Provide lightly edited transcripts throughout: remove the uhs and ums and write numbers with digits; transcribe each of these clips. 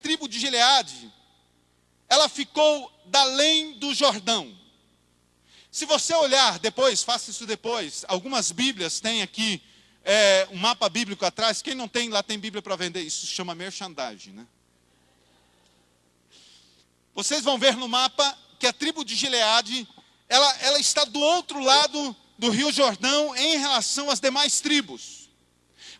tribo de Gileade, ela ficou da além do Jordão. Se você olhar depois, faça isso depois, algumas Bíblias têm aqui um mapa bíblico atrás. Quem não tem, lá tem Bíblia para vender, isso se chama merchandising, né? Vocês vão ver no mapa que a tribo de Gileade, ela está do outro lado do Rio Jordão em relação às demais tribos.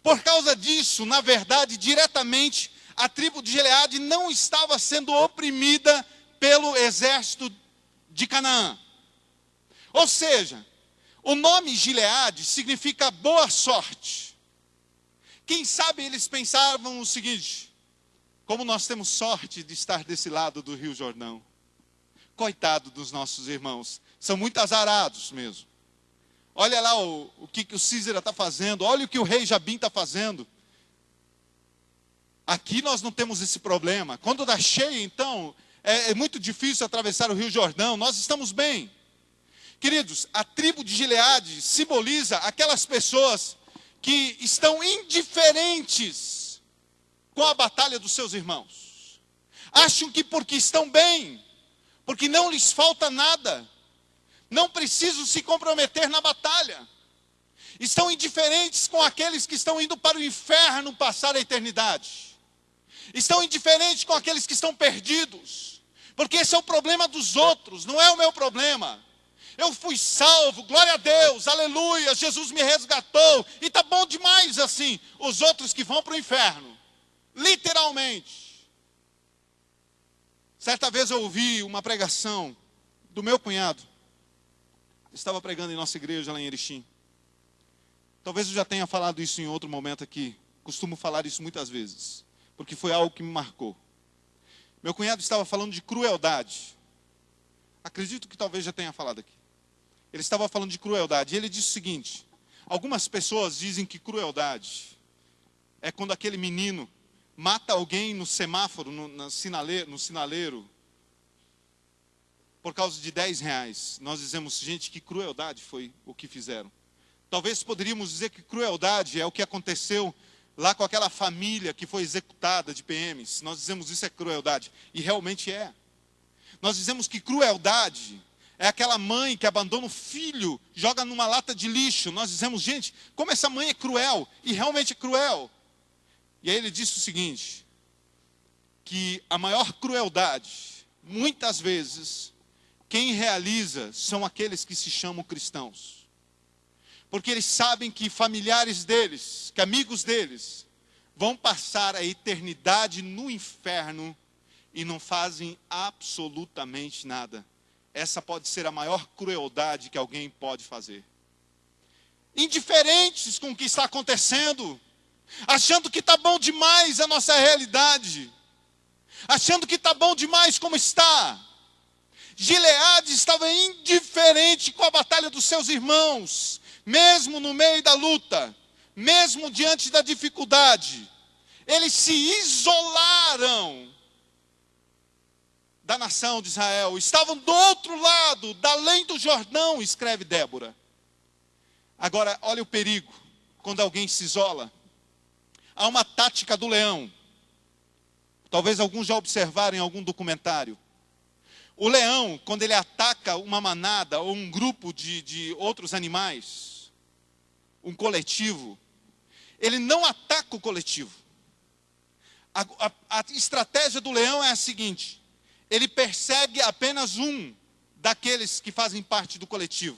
Por causa disso, na verdade, diretamente, a tribo de Gileade não estava sendo oprimida pelo exército de Canaã. Ou seja, o nome Gileade significa boa sorte. Quem sabe eles pensavam o seguinte: como nós temos sorte de estar desse lado do Rio Jordão. Coitado dos nossos irmãos, são muito azarados mesmo. Olha lá o que o Císera está fazendo, olha o que o rei Jabim está fazendo. Aqui nós não temos esse problema. Quando dá cheia, então, é muito difícil atravessar o Rio Jordão, nós estamos bem. Queridos, a tribo de Gileade simboliza aquelas pessoas que estão indiferentes com a batalha dos seus irmãos. Acham que porque estão bem, porque não lhes falta nada, não precisam se comprometer na batalha. Estão indiferentes com aqueles que estão indo para o inferno passar a eternidade. Estão indiferentes com aqueles que estão perdidos, porque esse é o problema dos outros, não é o meu problema. Eu fui salvo, glória a Deus, aleluia, Jesus me resgatou, e está bom demais assim. Os outros que vão para o inferno, literalmente. Certa vez eu ouvi uma pregação do meu cunhado, estava pregando em nossa igreja lá em Erechim. Talvez eu já tenha falado isso em outro momento aqui, costumo falar isso muitas vezes, porque foi algo que me marcou. Meu cunhado estava falando de crueldade, acredito que talvez já tenha falado aqui. Ele estava falando de crueldade, e ele disse o seguinte: algumas pessoas dizem que crueldade é quando aquele menino mata alguém no semáforo, no sinaleiro, por causa de R$10. Nós dizemos, gente, que crueldade foi o que fizeram. Talvez poderíamos dizer que crueldade é o que aconteceu lá com aquela família que foi executada de PMs. Nós dizemos isso é crueldade, e realmente é. Nós dizemos que crueldade é aquela mãe que abandona o filho, joga numa lata de lixo. Nós dizemos, gente, como essa mãe é cruel, e realmente é cruel. E aí ele disse o seguinte, que a maior crueldade, muitas vezes, quem realiza são aqueles que se chamam cristãos. Porque eles sabem que familiares deles, que amigos deles, vão passar a eternidade no inferno e não fazem absolutamente nada. Essa pode ser a maior crueldade que alguém pode fazer. Indiferentes com o que está acontecendo, achando que está bom demais a nossa realidade, achando que está bom demais como está. Gileade estava indiferente com a batalha dos seus irmãos, mesmo no meio da luta, mesmo diante da dificuldade. Eles se isolaram da nação de Israel, estavam do outro lado, da além do Jordão, escreve Débora. Agora, olha o perigo, quando alguém se isola. Há uma tática do leão, talvez alguns já observaram em algum documentário. O leão, quando ele ataca uma manada ou um grupo de outros animais, um coletivo, ele não ataca o coletivo. A estratégia do leão é a seguinte: ele persegue apenas um daqueles que fazem parte do coletivo.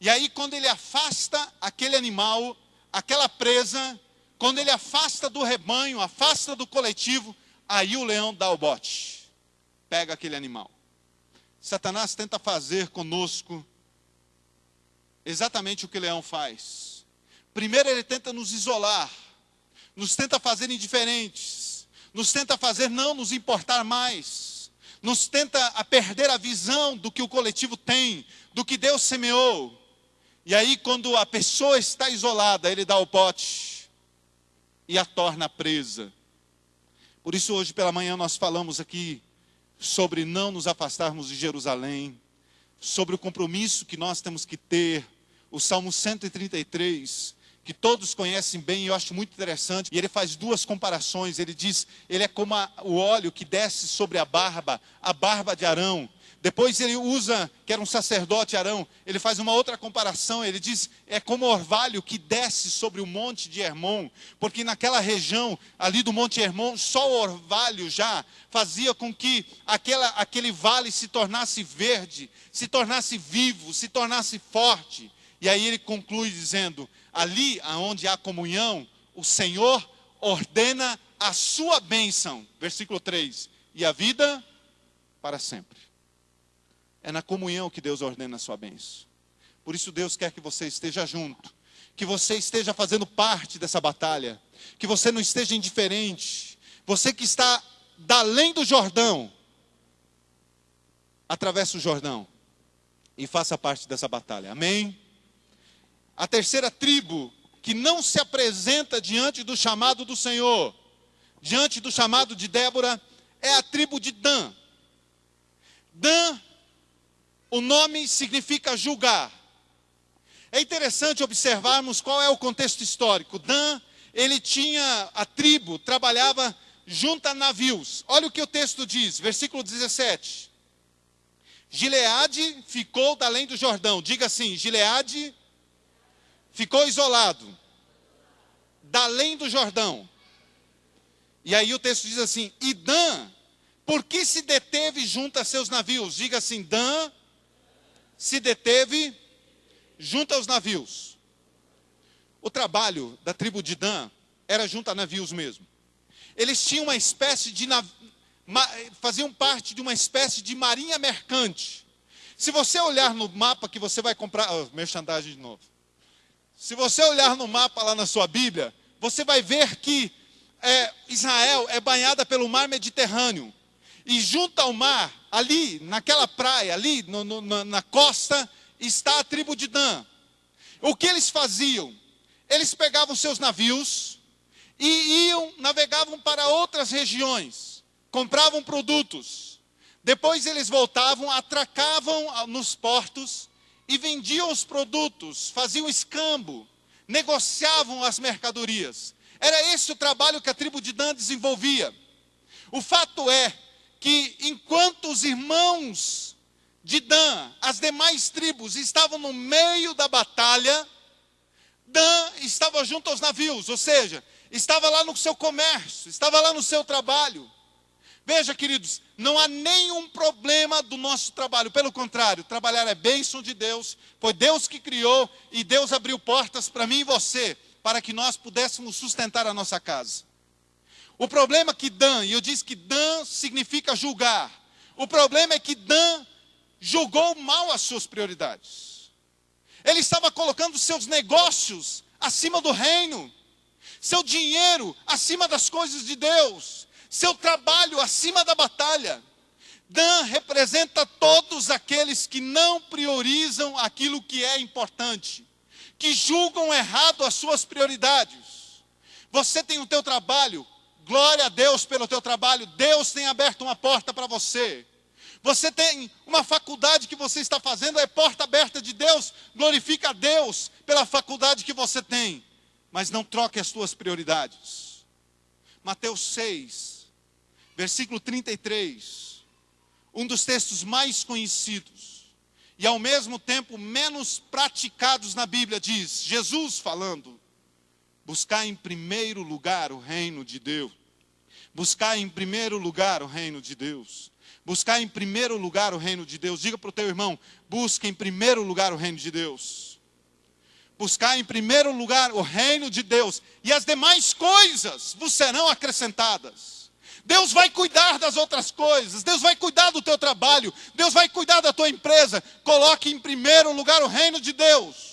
E aí, quando ele afasta aquele animal, aquela presa, quando ele afasta do rebanho, afasta do coletivo, aí o leão dá o bote, pega aquele animal. Satanás tenta fazer conosco exatamente o que o leão faz. Primeiro ele tenta nos isolar, nos tenta fazer indiferentes, nos tenta fazer não nos importar mais, nos tenta a perder a visão do que o coletivo tem, do que Deus semeou. E aí, quando a pessoa está isolada, ele dá o bote e a torna presa. Por isso, hoje pela manhã nós falamos aqui sobre não nos afastarmos de Jerusalém, sobre o compromisso que nós temos que ter. O Salmo 133, que todos conhecem bem, e eu acho muito interessante, e ele faz duas comparações. Ele diz, ele é como o óleo que desce sobre a barba de Arão. Depois ele usa, que era um sacerdote Arão, ele faz uma outra comparação, ele diz, é como o orvalho que desce sobre o monte de Hermon, porque naquela região ali do monte Hermon, só o orvalho já fazia com que aquele vale se tornasse verde, se tornasse vivo, se tornasse forte. E aí ele conclui dizendo, ali onde há comunhão, o Senhor ordena a sua bênção, versículo 3, e a vida para sempre. É na comunhão que Deus ordena a sua bênção. Por isso Deus quer que você esteja junto, que você esteja fazendo parte dessa batalha, que você não esteja indiferente. Você que está da além do Jordão, atravesse o Jordão e faça parte dessa batalha. Amém? A terceira tribo que não se apresenta diante do chamado do Senhor, diante do chamado de Débora, é a tribo de Dan. Dan, o nome significa julgar. É interessante observarmos qual é o contexto histórico. Dan, a tribo trabalhava junto a navios. Olha o que o texto diz, versículo 17. Gileade ficou da além do Jordão. Diga assim, Gileade ficou isolado, da além do Jordão. E aí o texto diz assim, e Dan, por que se deteve junto a seus navios? Diga assim, Dan se deteve junto aos navios. O trabalho da tribo de Dan era junto a navios mesmo. Eles tinham uma espécie de faziam parte de uma espécie de marinha mercante. Se você olhar no mapa que você vai comprar, merchandising de novo. Se você olhar no mapa lá na sua Bíblia, você vai ver que Israel é banhada pelo mar Mediterrâneo. E junto ao mar, ali, naquela praia, ali na costa, está a tribo de Dan. O que eles faziam? Eles pegavam seus navios e navegavam para outras regiões, compravam produtos. Depois eles voltavam, atracavam nos portos e vendiam os produtos, faziam escambo, negociavam as mercadorias. Era esse o trabalho que a tribo de Dan desenvolvia. O fato é que enquanto os irmãos de Dan, as demais tribos, estavam no meio da batalha, Dan estava junto aos navios, ou seja, estava lá no seu comércio, estava lá no seu trabalho. Veja, queridos, não há nenhum problema do nosso trabalho, pelo contrário, trabalhar é bênção de Deus, foi Deus que criou e Deus abriu portas para mim e você, para que nós pudéssemos sustentar a nossa casa. O problema é que Dan, e eu disse que Dan significa julgar, o problema é que Dan julgou mal as suas prioridades. Ele estava colocando seus negócios acima do reino, seu dinheiro acima das coisas de Deus, seu trabalho acima da batalha. Dan representa todos aqueles que não priorizam aquilo que é importante, que julgam errado as suas prioridades. Você tem o teu trabalho, glória a Deus pelo teu trabalho, Deus tem aberto uma porta para você. Você tem uma faculdade que você está fazendo, é porta aberta de Deus, glorifica a Deus pela faculdade que você tem, mas não troque as suas prioridades. Mateus 6, versículo 33, um dos textos mais conhecidos, e ao mesmo tempo menos praticados na Bíblia, diz, Jesus falando, buscar em primeiro lugar o reino de Deus, buscar em primeiro lugar o reino de Deus, buscar em primeiro lugar o reino de Deus. Diga para o teu irmão, busca em primeiro lugar o reino de Deus. Buscar em primeiro lugar o reino de Deus, e as demais coisas vos serão acrescentadas. Deus vai cuidar das outras coisas, Deus vai cuidar do teu trabalho, Deus vai cuidar da tua empresa. Coloque em primeiro lugar o reino de Deus.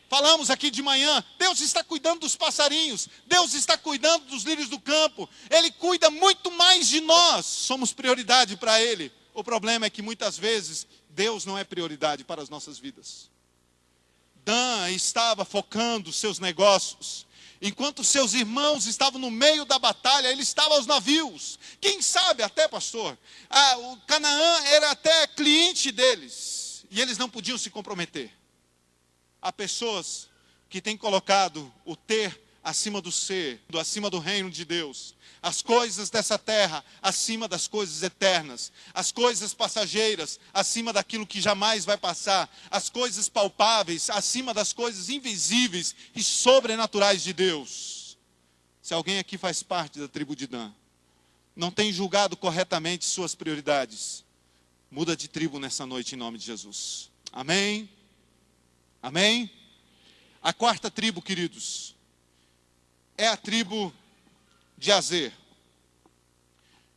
Falamos aqui de manhã, Deus está cuidando dos passarinhos, Deus está cuidando dos lírios do campo, Ele cuida muito mais de nós, somos prioridade para Ele. O problema é que muitas vezes Deus não é prioridade para as nossas vidas. Dan estava focando seus negócios, enquanto seus irmãos estavam no meio da batalha, ele estava aos navios. Quem sabe até, pastor, o Canaã era até cliente deles, e eles não podiam se comprometer. Há pessoas que tem colocado o ter acima do ser, acima do reino de Deus. As coisas dessa terra acima das coisas eternas. As coisas passageiras acima daquilo que jamais vai passar. As coisas palpáveis acima das coisas invisíveis e sobrenaturais de Deus. Se alguém aqui faz parte da tribo de Dan, não tem julgado corretamente suas prioridades, muda de tribo nessa noite em nome de Jesus. Amém? Amém? A quarta tribo, queridos, é a tribo de Azer.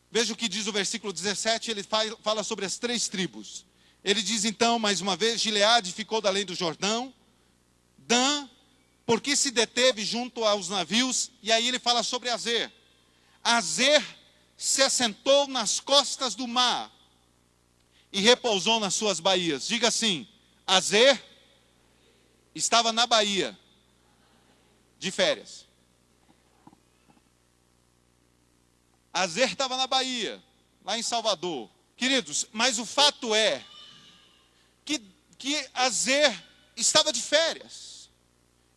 Veja o que diz o versículo 17, ele fala sobre as três tribos. Ele diz então, mais uma vez, Gileade ficou da além do Jordão, Dan, porque se deteve junto aos navios, e aí ele fala sobre Azer. Azer se assentou nas costas do mar e repousou nas suas baías. Diga assim, Azer estava na Bahia de férias. Azer estava na Bahia, lá em Salvador. Queridos, mas o fato é que Azer estava de férias.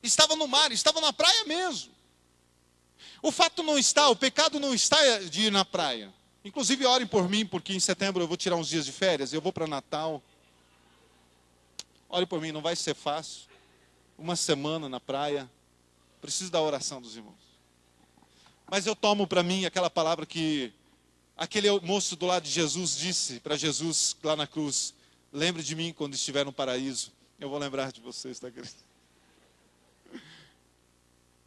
Estava no mar, estava na praia mesmo. O fato não está, o pecado não está de ir na praia. Inclusive orem por mim, porque em setembro eu vou tirar uns dias de férias, eu vou para Natal. Orem por mim, não vai ser fácil. Uma semana na praia. Preciso da oração dos irmãos. Mas eu tomo para mim aquela palavra que aquele moço do lado de Jesus disse para Jesus lá na cruz: lembre de mim quando estiver no paraíso. Eu vou lembrar de vocês, está querido?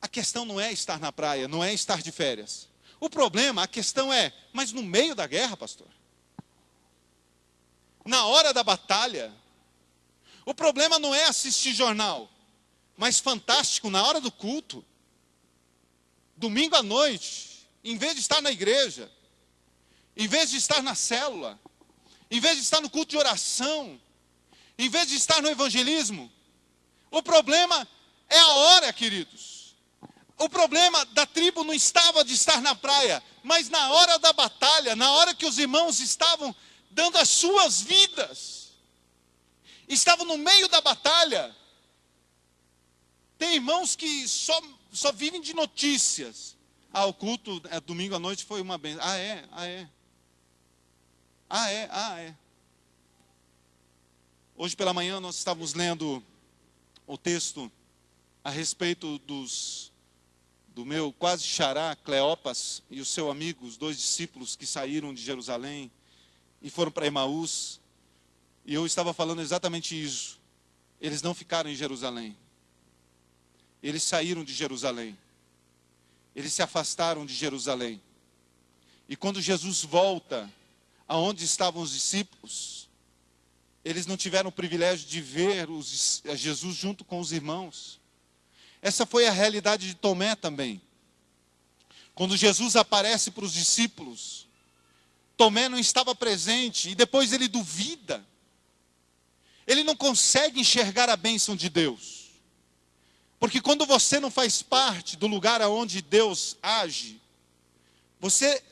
A questão não é estar na praia, não é estar de férias. O problema, a questão é, mas no meio da guerra, pastor? Na hora da batalha? O problema não é assistir jornal, mas fantástico, na hora do culto. Domingo à noite, em vez de estar na igreja, em vez de estar na célula, em vez de estar no culto de oração, em vez de estar no evangelismo, o problema é a hora, queridos. O problema da tribo não estava de estar na praia, mas na hora da batalha, na hora que os irmãos estavam dando as suas vidas, estavam no meio da batalha. Tem irmãos que só vivem de notícias. O culto domingo à noite foi uma bênção. É. Hoje pela manhã nós estávamos lendo o texto a respeito do meu quase xará, Cleopas, e o seu amigo, os dois discípulos que saíram de Jerusalém e foram para Emaús. E eu estava falando exatamente isso. Eles não ficaram em Jerusalém. Eles saíram de Jerusalém. Eles se afastaram de Jerusalém. E quando Jesus volta aonde estavam os discípulos, eles não tiveram o privilégio de ver Jesus junto com os irmãos. Essa foi a realidade de Tomé também. Quando Jesus aparece para os discípulos, Tomé não estava presente e depois ele duvida. Ele não consegue enxergar a bênção de Deus. Porque quando você não faz parte do lugar onde Deus age, você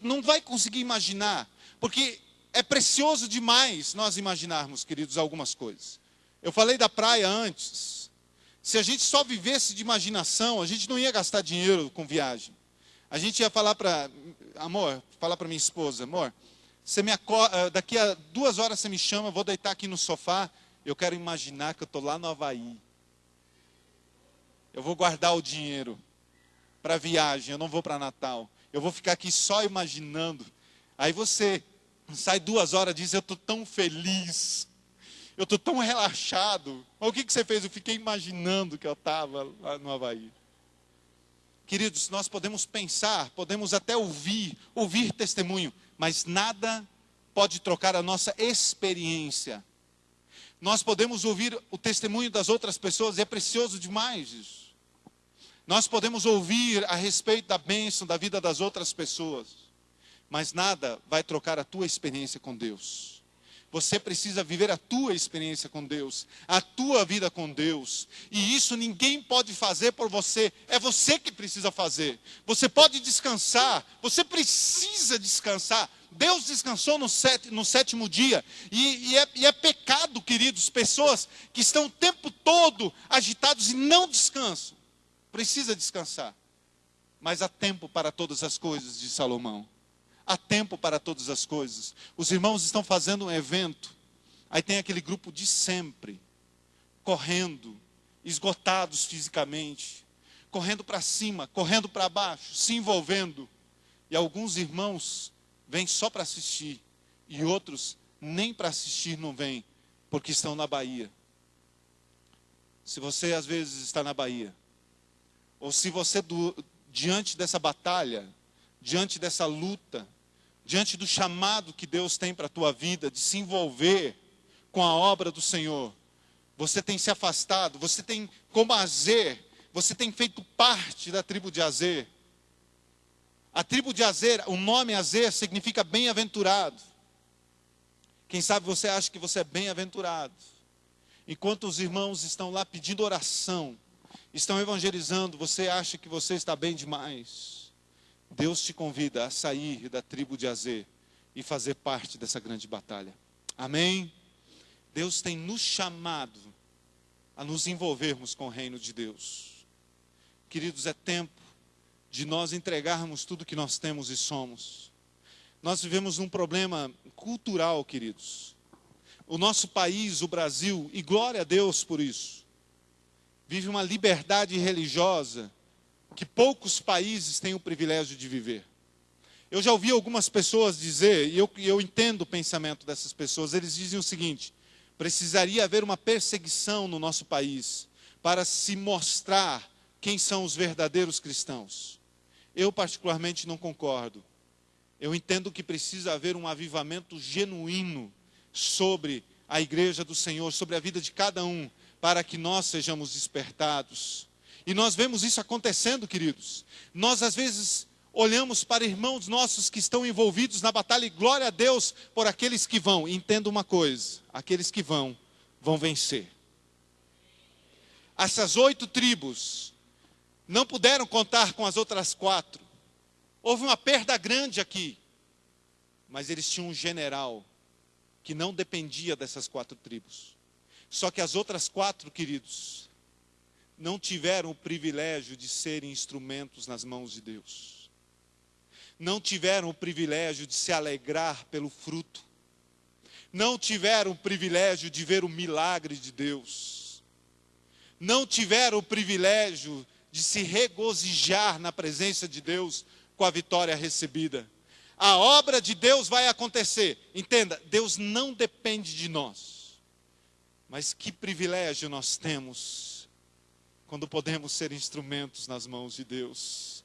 não vai conseguir imaginar. Porque é precioso demais nós imaginarmos, queridos, algumas coisas. Eu falei da praia antes. Se a gente só vivesse de imaginação, a gente não ia gastar dinheiro com viagem. A gente ia falar para minha esposa, amor, você me acorda, daqui a 2 horas você me chama, eu vou deitar aqui no sofá, eu quero imaginar que eu estou lá no Havaí. Eu vou guardar o dinheiro para viagem, eu não vou para Natal. Eu vou ficar aqui só imaginando. Aí você sai 2 horas e diz, eu estou tão feliz, eu estou tão relaxado. Mas o que você fez? Eu fiquei imaginando que eu estava lá no Havaí. Queridos, nós podemos pensar, podemos até ouvir testemunho, mas nada pode trocar a nossa experiência. Nós podemos ouvir o testemunho das outras pessoas, e é precioso demais isso. Nós podemos ouvir a respeito da bênção da vida das outras pessoas, mas nada vai trocar a tua experiência com Deus. Você precisa viver a tua experiência com Deus, a tua vida com Deus. E isso ninguém pode fazer por você, é você que precisa fazer. Você pode descansar, você precisa descansar Deus descansou no sétimo dia. E é pecado, queridos, pessoas que estão o tempo todo agitados e não descansam. Precisa descansar. Mas há tempo para todas as coisas, diz Salomão. Há tempo para todas as coisas. Os irmãos estão fazendo um evento. Aí tem aquele grupo de sempre, correndo, esgotados fisicamente, correndo para cima, correndo para baixo, se envolvendo. E alguns irmãos vêm só para assistir, e outros nem para assistir não vêm, porque estão na Bahia. Se você às vezes está na Bahia, ou se você diante dessa batalha, diante dessa luta, diante do chamado que Deus tem para a tua vida, de se envolver com a obra do Senhor, você tem se afastado, você tem, como Azer, você tem feito parte da tribo de Azer. A tribo de Azer, o nome Azer significa bem-aventurado. Quem sabe você acha que você é bem-aventurado. Enquanto os irmãos estão lá pedindo oração, estão evangelizando, você acha que você está bem demais. Deus te convida a sair da tribo de Azer e fazer parte dessa grande batalha. Amém? Deus tem nos chamado a nos envolvermos com o reino de Deus. Queridos, é tempo de nós entregarmos tudo que nós temos e somos. Nós vivemos um problema cultural, queridos. O nosso país, o Brasil, e glória a Deus por isso, vive uma liberdade religiosa que poucos países têm o privilégio de viver. Eu já ouvi algumas pessoas dizer, e eu entendo o pensamento dessas pessoas, eles dizem o seguinte: precisaria haver uma perseguição no nosso país para se mostrar quem são os verdadeiros cristãos. Eu particularmente não concordo. Eu entendo que precisa haver um avivamento genuíno sobre a igreja do Senhor, sobre a vida de cada um, para que nós sejamos despertados. E nós vemos isso acontecendo, queridos. Nós às vezes olhamos para irmãos nossos que estão envolvidos na batalha, e glória a Deus por aqueles que vão. E entenda uma coisa: aqueles que vão vencer. Essas 8 tribos não puderam contar com as outras 4. Houve uma perda grande aqui. Mas eles tinham um general que não dependia dessas 4 tribos. Só que as outras 4, queridos, não tiveram o privilégio de serem instrumentos nas mãos de Deus. Não tiveram o privilégio de se alegrar pelo fruto. Não tiveram o privilégio de ver o milagre de Deus. Não tiveram o privilégio de se regozijar na presença de Deus com a vitória recebida. A obra de Deus vai acontecer. Entenda, Deus não depende de nós. Mas que privilégio nós temos quando podemos ser instrumentos nas mãos de Deus.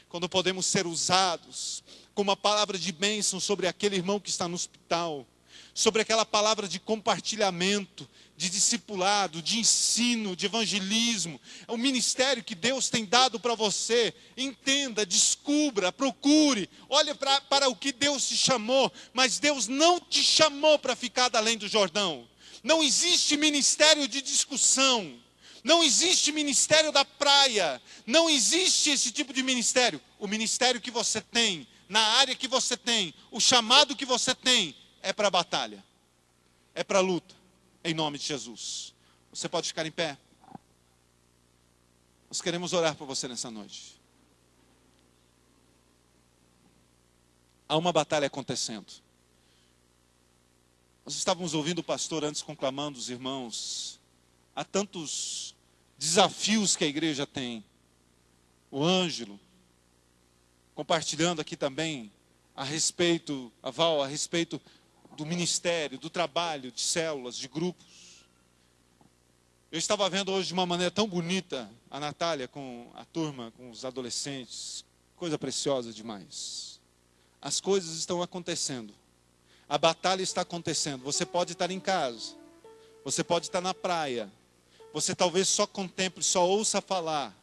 Quando podemos ser usados como uma palavra de bênção sobre aquele irmão que está no hospital, sobre aquela palavra de compartilhamento, de discipulado, de ensino, de evangelismo. É o ministério que Deus tem dado para você. Entenda, descubra, procure, olhe para o que Deus te chamou, mas Deus não te chamou para ficar além do Jordão. Não existe ministério de discussão, não existe ministério da praia, não existe esse tipo de ministério. O ministério que você tem, na área que você tem, o chamado que você tem, é para a batalha, é para a luta, em nome de Jesus. Você pode ficar em pé. Nós queremos orar por você nessa noite. Há uma batalha acontecendo. Nós estávamos ouvindo o pastor antes conclamando os irmãos. Há tantos desafios que a igreja tem. O Ângelo, compartilhando aqui também a respeito, a Val, a respeito do ministério, do trabalho, de células, de grupos. Eu estava vendo hoje de uma maneira tão bonita a Natália com a turma, com os adolescentes. Coisa preciosa demais. As coisas estão acontecendo. A batalha está acontecendo. Você pode estar em casa. Você pode estar na praia. Você talvez só contemple, só ouça falar.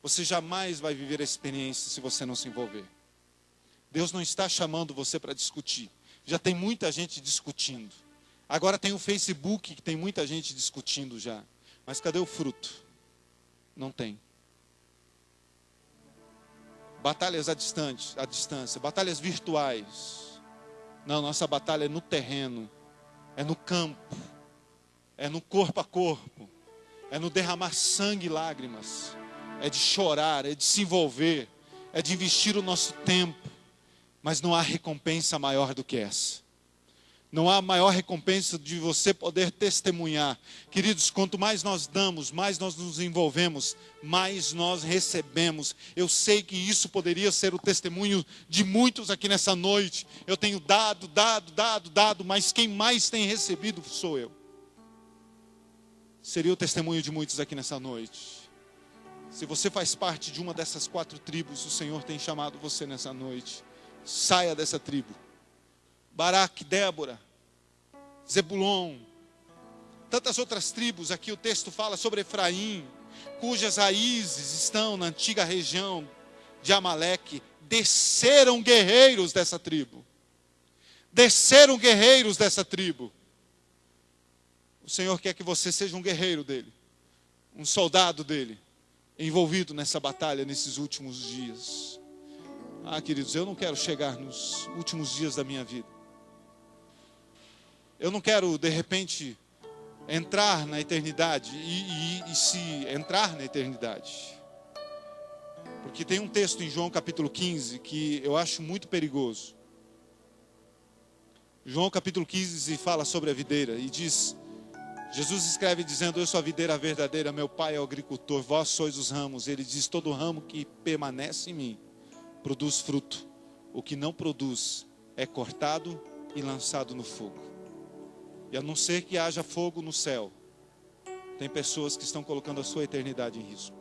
Você jamais vai viver a experiência se você não se envolver. Deus não está chamando você para discutir. Já tem muita gente discutindo. Agora tem o Facebook, que tem muita gente discutindo já. Mas cadê o fruto? Não tem. Batalhas à distância, batalhas virtuais. Não, nossa batalha é no terreno, é no campo, é no corpo a corpo, é no derramar sangue e lágrimas, é de chorar, é de se envolver, é de investir o nosso tempo. Mas não há recompensa maior do que essa. Não há maior recompensa de você poder testemunhar. Queridos, quanto mais nós damos, mais nós nos envolvemos, mais nós recebemos. Eu sei que isso poderia ser o testemunho de muitos aqui nessa noite. Eu tenho dado, mas quem mais tem recebido sou eu. Seria o testemunho de muitos aqui nessa noite. Se você faz parte de uma dessas 4 tribos, o Senhor tem chamado você nessa noite. Saia dessa tribo. Baraque, Débora, Zebulon, tantas outras tribos. Aqui o texto fala sobre Efraim, cujas raízes estão na antiga região de Amaleque. Desceram guerreiros dessa tribo. Desceram guerreiros dessa tribo. O Senhor quer que você seja um guerreiro dele, um soldado dele, envolvido nessa batalha nesses últimos dias. Queridos, eu não quero chegar nos últimos dias da minha vida. Eu não quero, de repente, entrar na eternidade e se entrar na eternidade. Porque tem um texto em João capítulo 15 que eu acho muito perigoso. João capítulo 15 fala sobre a videira e diz... Jesus escreve dizendo: eu sou a videira verdadeira, meu pai é o agricultor, vós sois os ramos. Ele diz: todo ramo que permanece em mim produz fruto. O que não produz é cortado e lançado no fogo. E a não ser que haja fogo no céu, tem pessoas que estão colocando a sua eternidade em risco.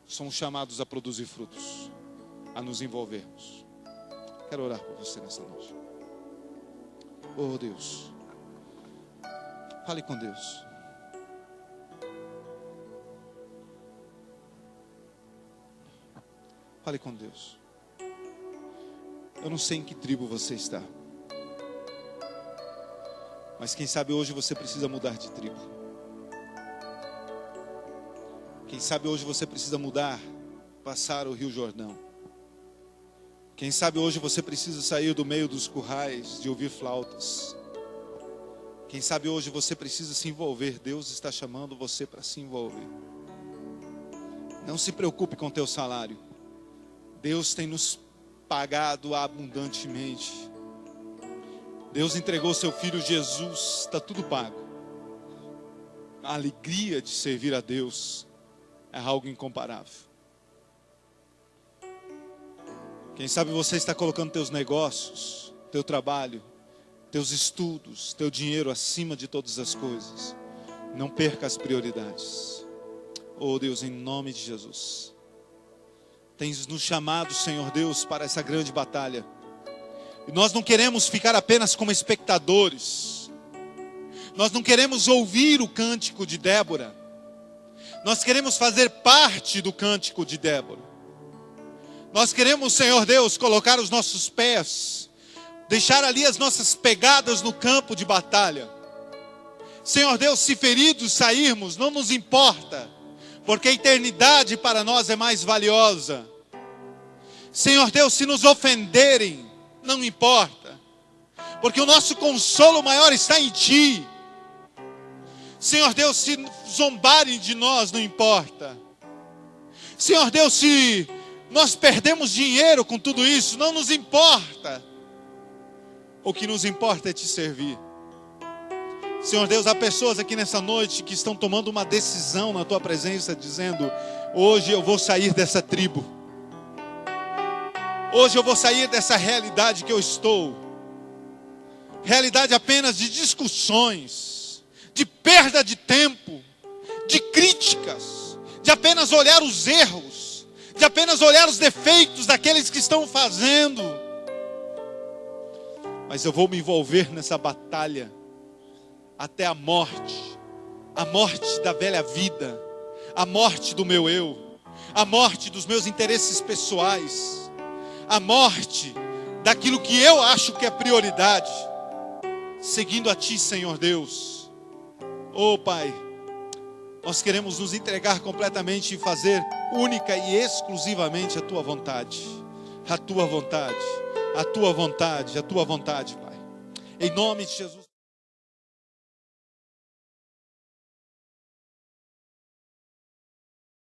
Somos chamados a produzir frutos, a nos envolvermos. Quero orar por você nessa noite. Oh Deus, fale com Deus. Fale com Deus. Eu não sei em que tribo você está, mas quem sabe hoje você precisa mudar de tribo. Quem sabe hoje você precisa mudar, passar o Rio Jordão. Quem sabe hoje você precisa sair do meio dos currais, de ouvir flautas. Quem sabe hoje você precisa se envolver. Deus está chamando você para se envolver. Não se preocupe com o teu salário. Deus tem nos pagado abundantemente. Deus entregou seu Filho Jesus, está tudo pago. A alegria de servir a Deus é algo incomparável. Quem sabe você está colocando teus negócios, teu trabalho, teus estudos, teu dinheiro acima de todas as coisas. Não perca as prioridades. Oh Deus, em nome de Jesus. Tens nos chamado, Senhor Deus, para essa grande batalha. E nós não queremos ficar apenas como espectadores. Nós não queremos ouvir o cântico de Débora. Nós queremos fazer parte do cântico de Débora. Nós queremos, Senhor Deus, colocar os nossos pés, deixar ali as nossas pegadas no campo de batalha. Senhor Deus, se feridos sairmos, não nos importa, porque a eternidade para nós é mais valiosa. Senhor Deus, se nos ofenderem, não importa, porque o nosso consolo maior está em Ti. Senhor Deus, se zombarem de nós, não importa. Senhor Deus, se nós perdemos dinheiro com tudo isso, não nos importa. O que nos importa é Te servir. Senhor Deus, há pessoas aqui nessa noite que estão tomando uma decisão na Tua presença, dizendo: hoje eu vou sair dessa tribo. Hoje eu vou sair dessa realidade que eu estou. Realidade apenas de discussões, de perda de tempo, de críticas, de apenas olhar os erros, de apenas olhar os defeitos daqueles que estão fazendo. Mas eu vou me envolver nessa batalha até a morte da velha vida, a morte do meu eu, a morte dos meus interesses pessoais, a morte daquilo que eu acho que é prioridade, seguindo a Ti, Senhor Deus. Oh Pai, nós queremos nos entregar completamente e fazer única e exclusivamente a Tua vontade. a tua vontade, a tua vontade, a tua vontade, Pai. Em nome de Jesus.